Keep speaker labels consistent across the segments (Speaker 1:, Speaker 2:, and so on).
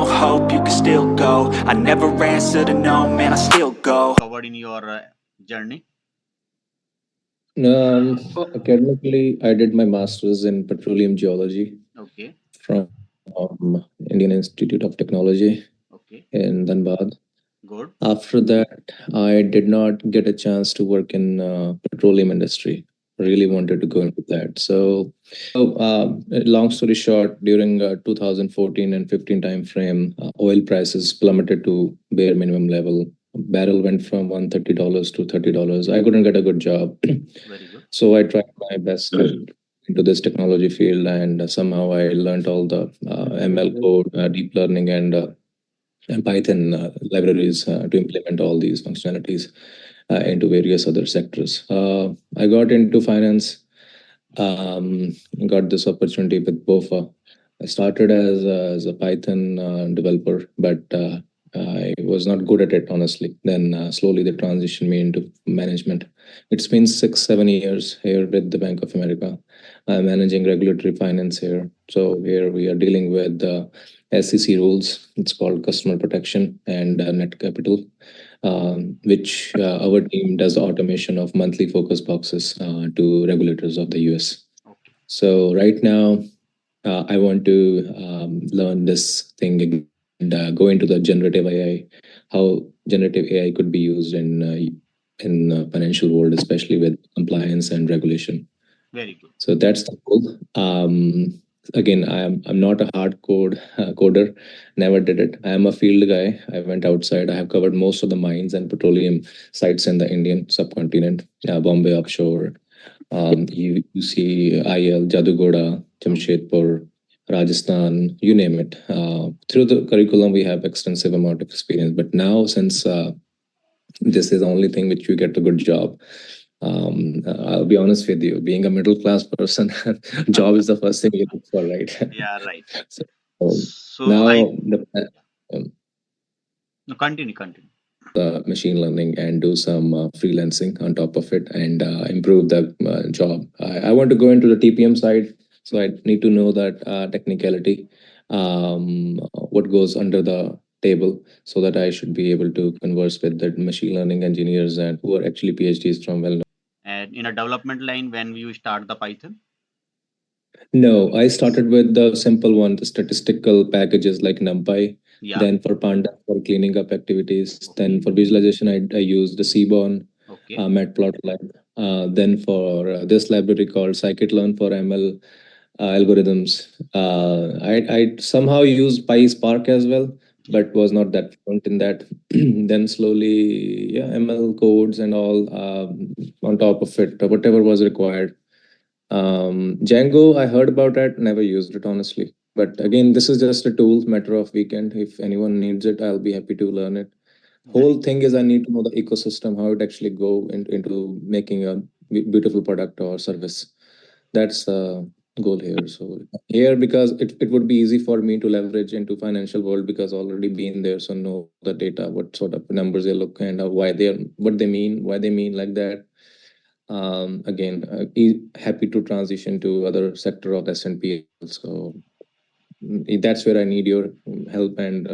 Speaker 1: no hope, you can still go. I never answer to no, man, I still go.
Speaker 2: Covered in your journey?
Speaker 3: Academically, I did my master's in petroleum geology
Speaker 2: Okay.
Speaker 3: from Indian Institute of Technology
Speaker 2: Okay.
Speaker 3: in Dhanbad.
Speaker 2: Good.
Speaker 3: After that, I did not get a chance to work in petroleum industry. Really wanted to go into that. Long story short, during 2014 and 15 time frame, oil prices plummeted to bare minimum level. Barrel went from $130 to $30. I couldn't get a good job.
Speaker 2: Very good.
Speaker 3: So I tried my best into this technology field, and somehow I learned all the ML code, deep learning, and Python libraries to implement all these functionalities into various other sectors. I got into finance, got this opportunity with BOFA. I started as a Python developer, but I was not good at it, honestly. Then slowly they transitioned me into management. It's been 6, 7 years here with the Bank of America. I'm managing regulatory finance here. So here we are dealing with SEC rules. It's called customer protection and net capital, which our team does automation of monthly focus boxes to regulators of the US.
Speaker 2: Okay.
Speaker 3: So right now, I want to learn this thing again and go into the generative AI, how generative AI could be used in financial world, especially with compliance and regulation.
Speaker 2: Very good.
Speaker 3: So that's the goal. Again, I'm not a hardcore coder. Never did it. I am a field guy. I went outside. I have covered most of the mines and petroleum sites in the Indian subcontinent, Bombay offshore. You see IL, Jadugoda, Jamshedpur, Rajasthan, you name it. Through the curriculum, we have extensive amount of experience. But now, since this is the only thing which you get a good job, I'll be honest with you, being a middle class person, job is the first thing you look for, right?
Speaker 2: Yeah, right.
Speaker 3: So
Speaker 2: So I
Speaker 3: now um,
Speaker 2: no, continue.
Speaker 3: the machine learning and do some freelancing on top of it and improve the job. I want to go into the TPM side, so I need to know that technicality, what goes under the table, so that I should be able to converse with the machine learning engineers and who are actually PhDs from well.
Speaker 2: And in a development line, when you start the Python?
Speaker 3: No, I started with the simple one, the statistical packages like NumPy.
Speaker 2: Yeah.
Speaker 3: Then for Panda for cleaning up activities. Then
Speaker 2: Okay.
Speaker 3: for visualization, I used the Seaborn,
Speaker 2: Okay.
Speaker 3: Matplotlib. Then for this library called scikit-learn for ML algorithms. I somehow used PySpark as well, but was not that fluent in that. Then slowly, yeah, ML codes and all on top of it, whatever was required. Django, I heard about that, never used it honestly. But again, this is just a tool, matter of weekend. If anyone needs it, I'll be happy to learn it. Whole thing is I need to know the ecosystem, how it actually go into making a beautiful product or service. That's the goal here. So here, because it would be easy for me to leverage into financial world because already been there, so know the data, what sort of numbers they look and why they're what why they mean like that. Again, happy to transition to other sector of S&P. So that's where I need your help and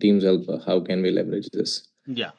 Speaker 3: team's help. How can we leverage this?
Speaker 2: Yeah.